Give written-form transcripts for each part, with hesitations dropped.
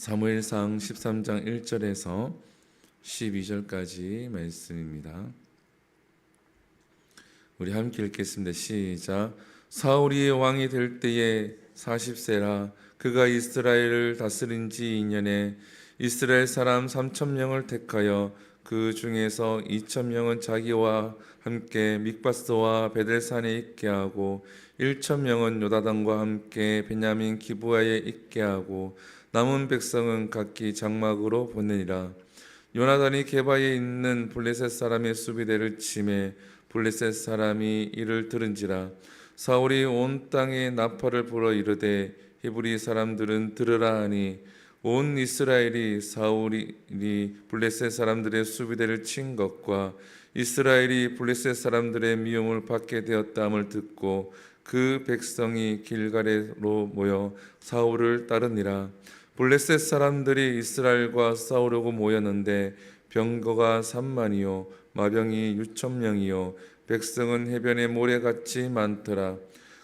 사무엘상 13장 1절에서 12절까지 말씀입니다. 우리 함께 읽겠습니다. 시작. 사울이 왕이 될 때에 40세라. 그가 이스라엘을 다스린 지 2년에 이스라엘 사람 3,000명을 택하여 그 중에서 2,000명은 자기와 함께 믹바스와 베델산에 있게 하고 1,000명은 요다단과 함께 베냐민 기브아에 있게 하고 남은 백성은 각기 장막으로 보내니라. 요나단이 게바에 있는 블레셋 사람의 수비대를 치매 블레셋 사람이 이를 들은지라. 사울이 온 땅에 나팔을 불어 이르되 히브리 사람들은 들으라 하니 온 이스라엘이 사울이 블레셋 사람들의 수비대를 친 것과 이스라엘이 블레셋 사람들의 미움을 받게 되었다함을 듣고 그 백성이 길갈에로 모여 사울을 따르니라. 블레셋 사람들이 이스라엘과 싸우려고 모였는데 병거가 3만이요 마병이 6,000명이요 백성은 해변의 모래같이 많더라.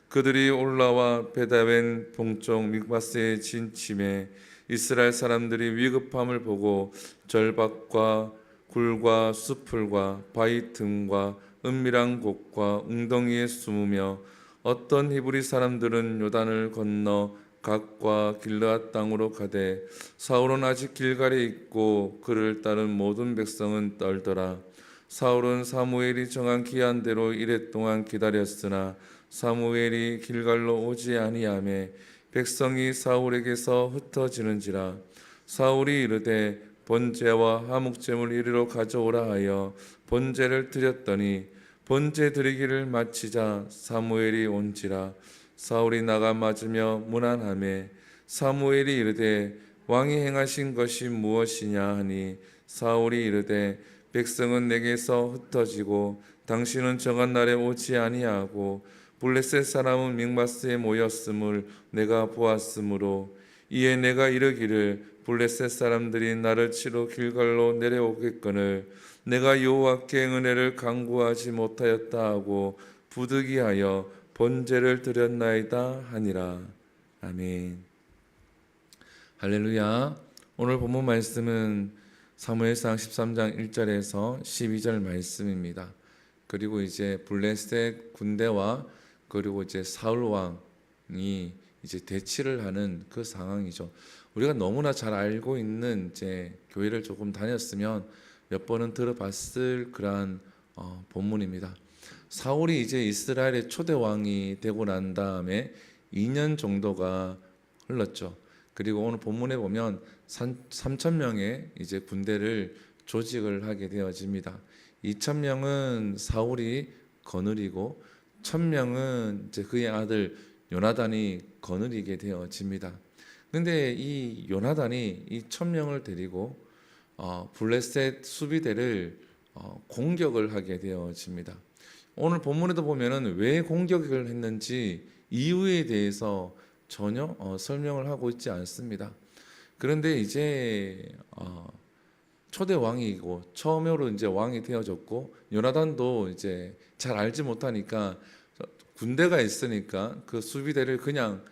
그들이 올라와 베다웬 동쪽 믹마스에 진침해 이스라엘 사람들이 위급함을 보고 절박과 굴과 수풀과 바위 틈과 은밀한 곳과 웅덩이에 숨으며 어떤 히브리 사람들은 요단을 건너 각과 길르앗 땅으로 가되 사울은 아직 길갈에 있고 그를 따른 모든 백성은 떨더라. 사울은 사무엘이 정한 기한대로 이레 동안 기다렸으나 사무엘이 길갈로 오지 아니하매 백성이 사울에게서 흩어지는지라. 사울이 이르되 번제와 화목제물 이리로 가져오라 하여 번제를 드렸더니 번제 드리기를 마치자 사무엘이 온지라. 사울이 나가 맞으며 문안하매 사무엘이 이르되 왕이 행하신 것이 무엇이냐 하니 사울이 이르되 백성은 내게서 흩어지고 당신은 정한 날에 오지 아니하고 블레셋 사람은 믹마스에 모였음을 내가 보았으므로 이에 내가 이르기를 블레셋 사람들이 나를 치러 길갈로 내려오겠거늘 내가 여호와께 은혜를 간구하지 못하였다 하고 부득이하여 번제를 드렸나이다 하니라. 아멘. 할렐루야. 오늘 본문 말씀은 사무엘상 13장 1절에서 12절 말씀입니다. 그리고 이제 블레셋 군대와 그리고 이제 사울 왕이 이제 대치를 하는 그 상황이죠. 우리가 너무나 잘 알고 있는 이제 교회를 조금 다녔으면 몇 번은 들어봤을 그러한 본문입니다. 사울이 이제 이스라엘의 초대 왕이 되고 난 다음에 2년 정도가 흘렀죠. 그리고 오늘 본문에 보면 3,000명의 이제 군대를 조직을 하게 되어집니다. 2,000명은 사울이 거느리고 1,000명은 이제 그의 아들 요나단이 거느리게 되어집니다. 근데 이 요나단이 이 1,000명을 데리고 블레셋 수비대를 공격을 하게 되어집니다. 오늘 본문에도 보면은 왜 공격을 했는지 이유에 대해서 전혀 설명을 하고 있지 않습니다. 그런데 이제 초대 왕이고 처음으로 이제 왕이 되어졌고 요나단도 이제 잘 알지 못하니까 군대가 있으니까 그 수비대를 그냥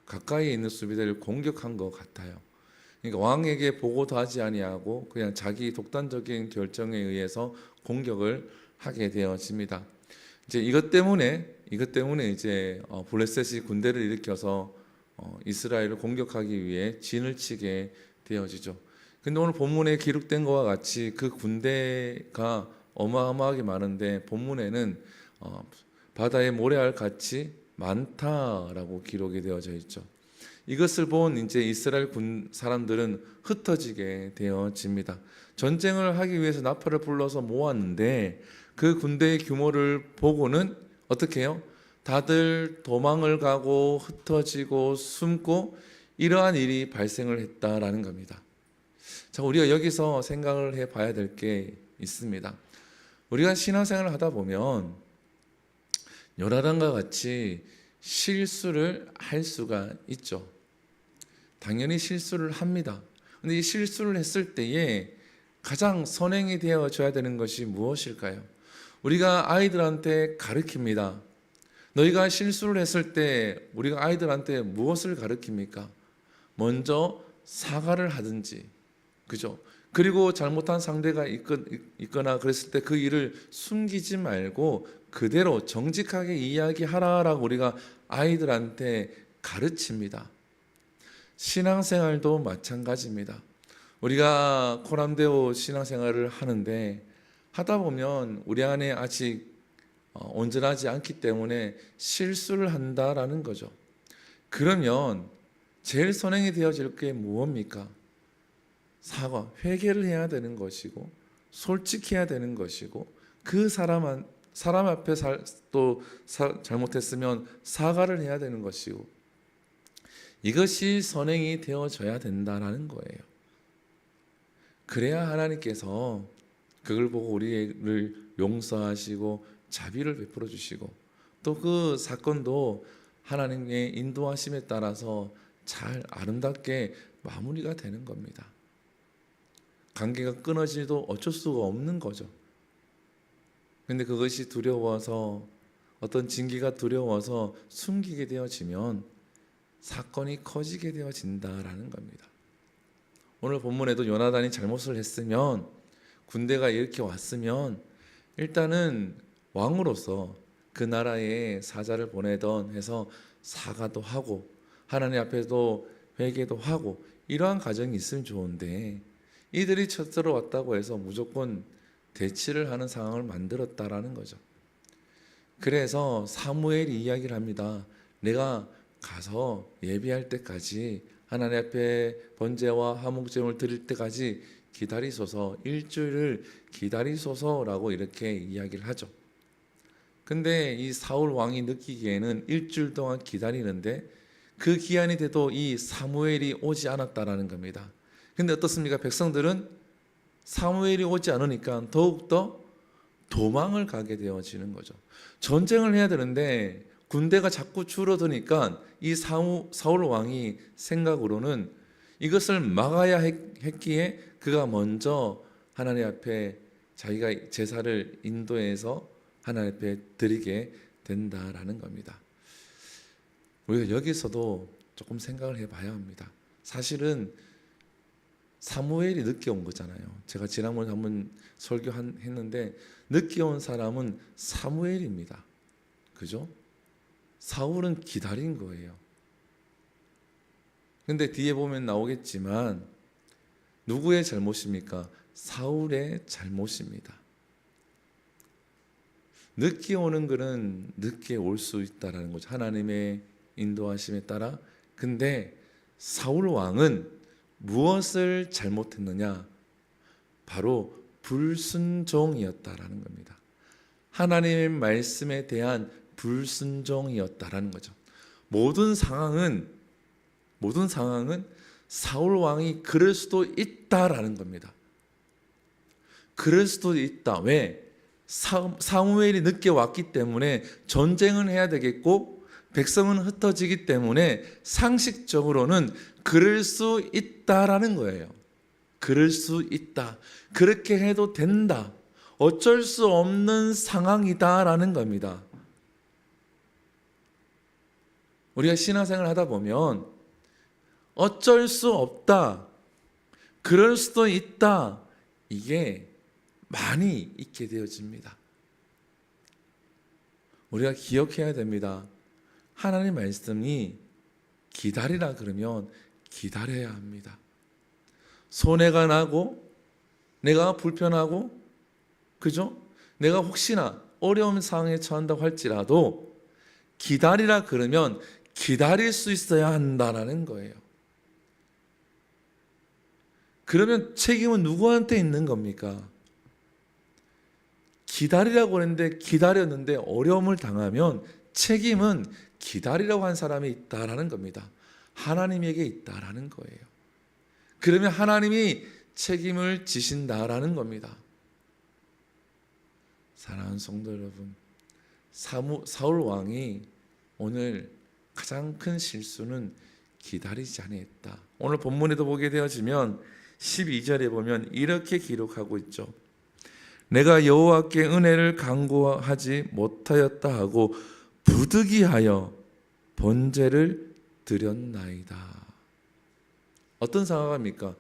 가까이에 있는 수비대를 공격한 것 같아요. 그러니까 왕에게 보고도 하지 아니하고 그냥 자기 독단적인 결정에 의해서 공격을 하게 되어집니다. 이제 이것 때문에 이제 블레셋이 군대를 일으켜서 이스라엘을 공격하기 위해 진을 치게 되어지죠. 근데 오늘 본문에 기록된 것과 같이 그 군대가 어마어마하게 많은데 본문에는 바다의 모래알 같이 많다라고 기록이 되어져 있죠. 이것을 본 이제 이스라엘 군 사람들은 흩어지게 되어집니다. 전쟁을 하기 위해서 나팔을 불러서 모았는데 그 군대의 규모를 보고는 어떻게 해요? 다들 도망을 가고 흩어지고 숨고 이러한 일이 발생을 했다라는 겁니다. 자, 우리가 여기서 생각을 해봐야 될 게 있습니다. 우리가 신앙생활을 하다 보면 요나단과 같이 실수를 할 수가 있죠. 당연히 실수를 합니다. 근데 이 실수를 했을 때에 가장 선행이 되어져야 되는 것이 무엇일까요? 우리가 아이들한테 가르칩니다. 너희가 실수를 했을 때 우리가 아이들한테 무엇을 가르칩니까? 먼저 사과를 하든지, 그죠? 그리고 잘못한 상대가 있거나 그랬을 때 그 일을 숨기지 말고 그대로 정직하게 이야기하라라고 우리가 아이들한테 가르칩니다. 신앙생활도 마찬가지입니다. 우리가 코람데오 신앙생활을 하는데 하다 보면 우리 안에 아직 온전하지 않기 때문에 실수를 한다라는 거죠. 그러면 제일 선행이 되어질 게 무엇입니까? 사과, 회개를 해야 되는 것이고 솔직해야 되는 것이고 그 사람 앞에 또 잘못했으면 사과를 해야 되는 것이고 이것이 선행이 되어져야 된다는 거예요. 그래야 하나님께서 그걸 보고 우리를 용서하시고 자비를 베풀어 주시고 또 그 사건도 하나님의 인도하심에 따라서 잘 아름답게 마무리가 되는 겁니다. 관계가 끊어지도 어쩔 수가 없는 거죠. 근데 그것이 두려워서 어떤 징계가 두려워서 숨기게 되어지면 사건이 커지게 되어진다라는 겁니다. 오늘 본문에도 요나단이 잘못을 했으면 군대가 이렇게 왔으면 일단은 왕으로서 그 나라에 사자를 보내던 해서 사과도 하고 하나님 앞에도 회개도 하고 이러한 과정이 있으면 좋은데 이들이 첫째로 왔다고 해서 무조건 대치를 하는 상황을 만들었다라는 거죠. 그래서 사무엘이 이야기를 합니다. 내가 가서 예비할 때까지 하나님 앞에 번제와 화목제물을 드릴 때까지 기다리소서, 일주일을 기다리소서라고 이렇게 이야기를 하죠. 근데 이 사울 왕이 느끼기에는 일주일 동안 기다리는데 그 기한이 돼도 이 사무엘이 오지 않았다라는 겁니다. 근데 어떻습니까? 백성들은 사무엘이 오지 않으니까 더욱더 도망을 가게 되어지는 거죠. 전쟁을 해야 되는데 군대가 자꾸 줄어드니까 이 사울 왕이 생각으로는 이것을 막아야 했기에 그가 먼저 하나님 앞에 자기가 제사를 인도해서 하나님 앞에 드리게 된다라는 겁니다. 우리가 여기서도 조금 생각을 해봐야 합니다. 사실은 사무엘이 늦게 온 거잖아요. 제가 지난번에 한번 설교했는데 늦게 온 사람은 사무엘입니다. 그죠? 사울은 기다린 거예요. 근데 뒤에 보면 나오겠지만 누구의 잘못입니까? 사울의 잘못입니다. 늦게 오는 것은 늦게 올 수 있다는 거죠. 하나님의 인도하심에 따라. 근데 사울 왕은 무엇을 잘못했느냐? 바로 불순종이었다라는 겁니다. 하나님의 말씀에 대한 불순종이었다라는 거죠. 모든 상황은 사울 왕이 그럴 수도 있다라는 겁니다. 그럴 수도 있다. 왜? 사무엘이 늦게 왔기 때문에 전쟁은 해야 되겠고 백성은 흩어지기 때문에 상식적으로는 그럴 수 있다라는 거예요. 그럴 수 있다. 그렇게 해도 된다. 어쩔 수 없는 상황이다라는 겁니다. 우리가 신앙생활을 하다 보면 어쩔 수 없다. 그럴 수도 있다. 이게 많이 있게 되어집니다. 우리가 기억해야 됩니다. 하나님 말씀이 기다리라 그러면 기다려야 합니다. 손해가 나고 내가 불편하고 그죠? 내가 혹시나 어려운 상황에 처한다고 할지라도 기다리라 그러면 기다릴 수 있어야 한다는 거예요. 그러면 책임은 누구한테 있는 겁니까? 기다리라고 했는데 기다렸는데 어려움을 당하면 책임은 기다리라고 한 사람이 있다라는 겁니다. 하나님에게 있다라는 거예요. 그러면 하나님이 책임을 지신다라는 겁니다. 사랑하는 성도 여러분, 사울 왕이 오늘 가장 큰 실수는 기다리지 않았다. 오늘 본문에도 보게 되어지면 12절에 보면 이렇게 기록하고 있죠. 내가 여호와께 은혜를 간구하지 못하였다 하고 부득이하여 번제를 드렸나이다. 어떤 상황입니까?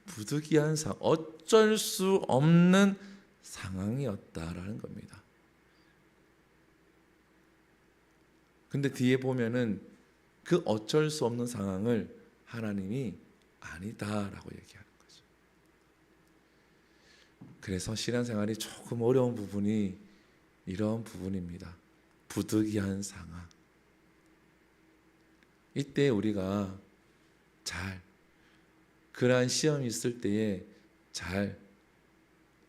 부득이한 상황, 어쩔 수 없는 상황이었다라는 겁니다. 근데 뒤에 보면은 그 어쩔 수 없는 상황을 하나님이 아니다라고 얘기하는 거죠. 그래서 신앙생활이 조금 어려운 부분이 이런 부분입니다. 부득이한 상황. 이때 우리가 잘 그러한 시험이 있을 때에 잘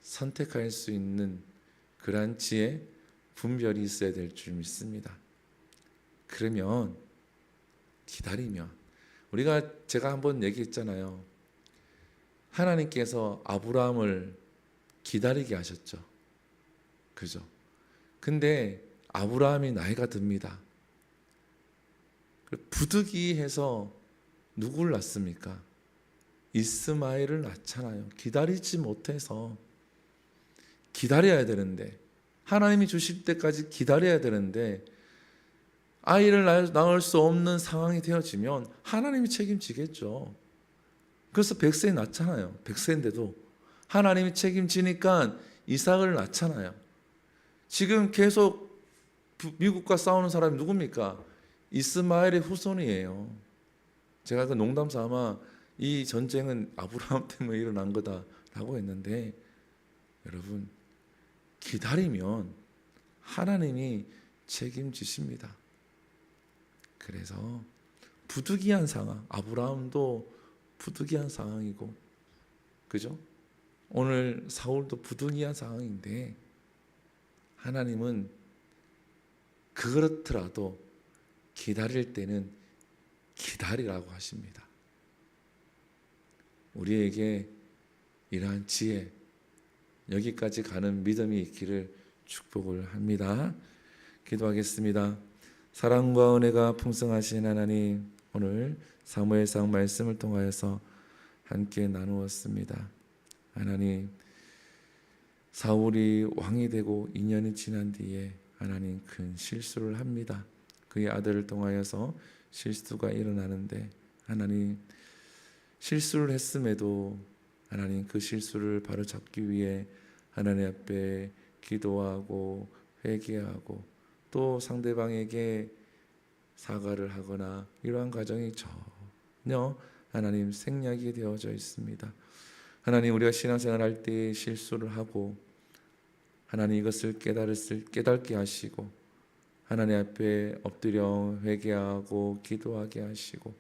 선택할 수 있는 그러한 지혜, 분별이 있어야 될 줄 믿습니다. 그러면 기다리면 제가 한번 얘기했잖아요. 하나님께서 아브라함을 기다리게 하셨죠. 그죠? 근데 아브라함이 나이가 듭니다. 부득이해서 누굴 낳습니까? 이스마엘을 낳잖아요. 기다리지 못해서. 기다려야 되는데, 하나님이 주실 때까지 기다려야 되는데 아이를 낳을 수 없는 상황이 되어지면 하나님이 책임지겠죠. 그래서 100세에 낳잖아요. 100세인데도 하나님이 책임지니까 이삭을 낳잖아요. 지금 계속 미국과 싸우는 사람이 누굽니까? 이스마엘의 후손이에요. 제가 그 농담 삼아 이 전쟁은 아브라함 때문에 일어난 거다라고 했는데, 여러분, 기다리면 하나님이 책임지십니다. 그래서 부득이한 상황, 아브라함도 부득이한 상황이고, 그죠? 오늘 사울도 부득이한 상황인데 하나님은 그렇더라도 기다릴 때는 기다리라고 하십니다. 우리에게 이러한 지혜, 여기까지 가는 믿음이 있기를 축복을 합니다. 기도하겠습니다. 사랑과 은혜가 풍성하신 하나님, 오늘 사무엘상 말씀을 통하여서 함께 나누었습니다. 하나님, 사울이 왕이 되고 2년이 지난 뒤에 하나님 큰 실수를 합니다. 그의 아들을 통하여서 실수가 일어나는데, 하나님 실수를 했음에도 하나님 그 실수를 바로잡기 위해 하나님 앞에 기도하고 회개하고 또 상대방에게 사과를 하거나 이러한 과정이 전혀 하나님 생략이 되어져 있습니다. 하나님, 우리가 신앙생활 할 때 실수를 하고 하나님 이것을 깨닫게 하시고 하나님 앞에 엎드려 회개하고 기도하게 하시고,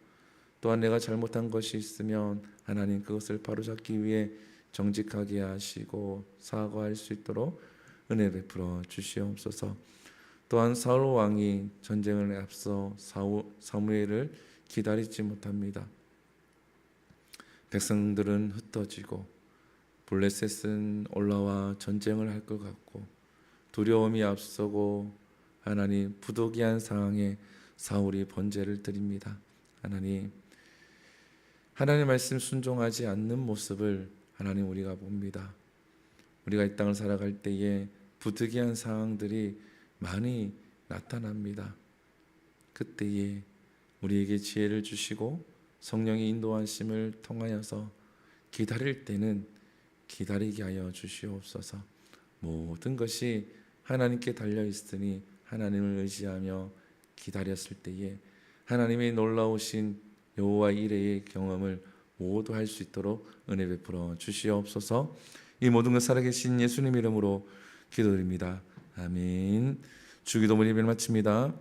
또한 내가 잘못한 것이 있으면 하나님 그것을 바로잡기 위해 정직하게 하시고 사과할 수 있도록 은혜 베풀어 주시옵소서. 또한 사울 왕이 전쟁을 앞서 사무엘을 기다리지 못합니다. 백성들은 흩어지고 블레셋은 올라와 전쟁을 할 것 같고 두려움이 앞서고 하나님 부득이한 상황에 사울이 번제를 드립니다. 하나님 말씀 순종하지 않는 모습을 하나님 우리가 봅니다. 우리가 이 땅을 살아갈 때에 부득이한 상황들이 많이 나타납니다. 그때에 우리에게 지혜를 주시고 성령의 인도하심을 통하여서 기다릴 때는 기다리게 하여 주시옵소서. 모든 것이 하나님께 달려 있으니 하나님을 의지하며 기다렸을 때에 하나님의 놀라우신 여호와 이레의 경험을 모두 할 수 있도록 은혜 베풀어 주시옵소서. 이 모든 것 살아계신 예수님 이름으로 기도드립니다. 아멘. 주기도문 예배를 마칩니다.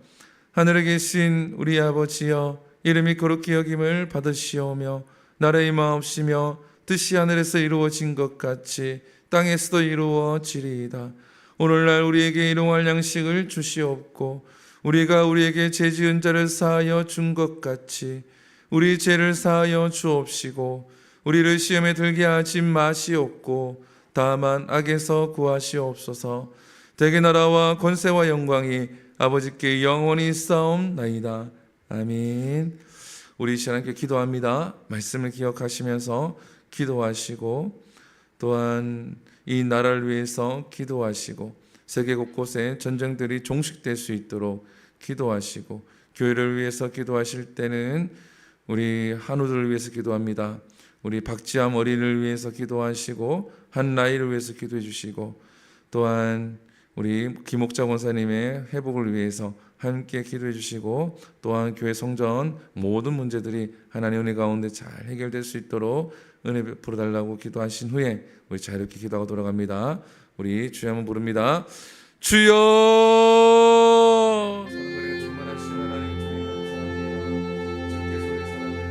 하늘에 계신 우리 아버지여, 이름이 거룩히 여김을 받으시오며 나라의 마옵시며 뜻이 하늘에서 이루어진 것 같이 땅에서도 이루어지리이다. 오늘날 우리에게 일용할 양식을 주시옵고 우리가 우리에게 죄 지은 자를 사하여 준 것 같이 우리 죄를 사하여 주옵시고 우리를 시험에 들게 하지 마시옵고 다만 악에서 구하시옵소서. 대개 나라와 권세와 영광이 아버지께 영원히 있사옵나이다. 아멘. 우리 신앙께 기도합니다. 말씀을 기억하시면서 기도하시고 또한 이 나라를 위해서 기도하시고 세계 곳곳에 전쟁들이 종식될 수 있도록 기도하시고 교회를 위해서 기도하실 때는 우리 한우들을 위해서 기도합니다. 우리 박지암 어린이를 위해서 기도하시고 한나이를 위해서 기도해 주시고, 또한 우리 김옥자 권사님의 회복을 위해서 함께 기도해 주시고, 또한 교회 성전 모든 문제들이 하나님의 은혜 가운데 잘 해결될 수 있도록 은혜 베풀어 달라고 기도하신 후에 우리 자유롭게 기도하고 돌아갑니다. 우리 주여 한번 부릅니다. 주여! 사랑과 충만하신 하나님 주님 감사합니다. 주께서 우리 사랑을